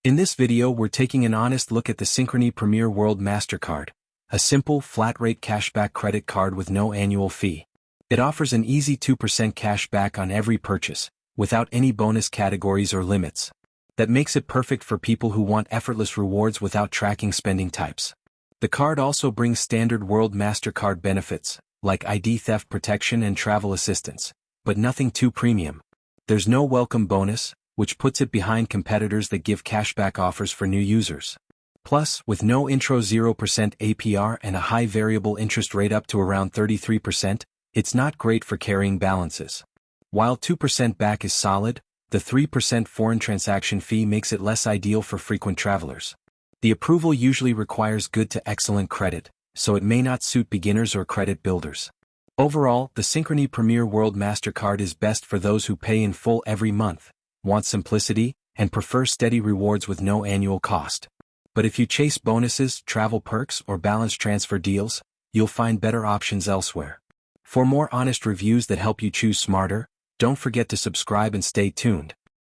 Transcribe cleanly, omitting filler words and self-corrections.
In this video we're taking an honest look at the Synchrony Premier World Mastercard, a simple, flat-rate cashback credit card with no annual fee. It offers an easy 2% cash back on every purchase, without any bonus categories or limits. That makes it perfect for people who want effortless rewards without tracking spending types. The card also brings standard World Mastercard benefits, like ID theft protection and travel assistance, but nothing too premium. There's no welcome bonus, which puts it behind competitors that give cashback offers for new users. Plus, with no intro 0% APR and a high variable interest rate up to around 33%, it's not great for carrying balances. While 2% back is solid, the 3% foreign transaction fee makes it less ideal for frequent travelers. The approval usually requires good to excellent credit, so it may not suit beginners or credit builders. Overall, the Synchrony Premier World Mastercard is best for those who pay in full every month, want simplicity, and prefer steady rewards with no annual cost. But if you chase bonuses, travel perks, or balance transfer deals, you'll find better options elsewhere. For more honest reviews that help you choose smarter, don't forget to subscribe and stay tuned.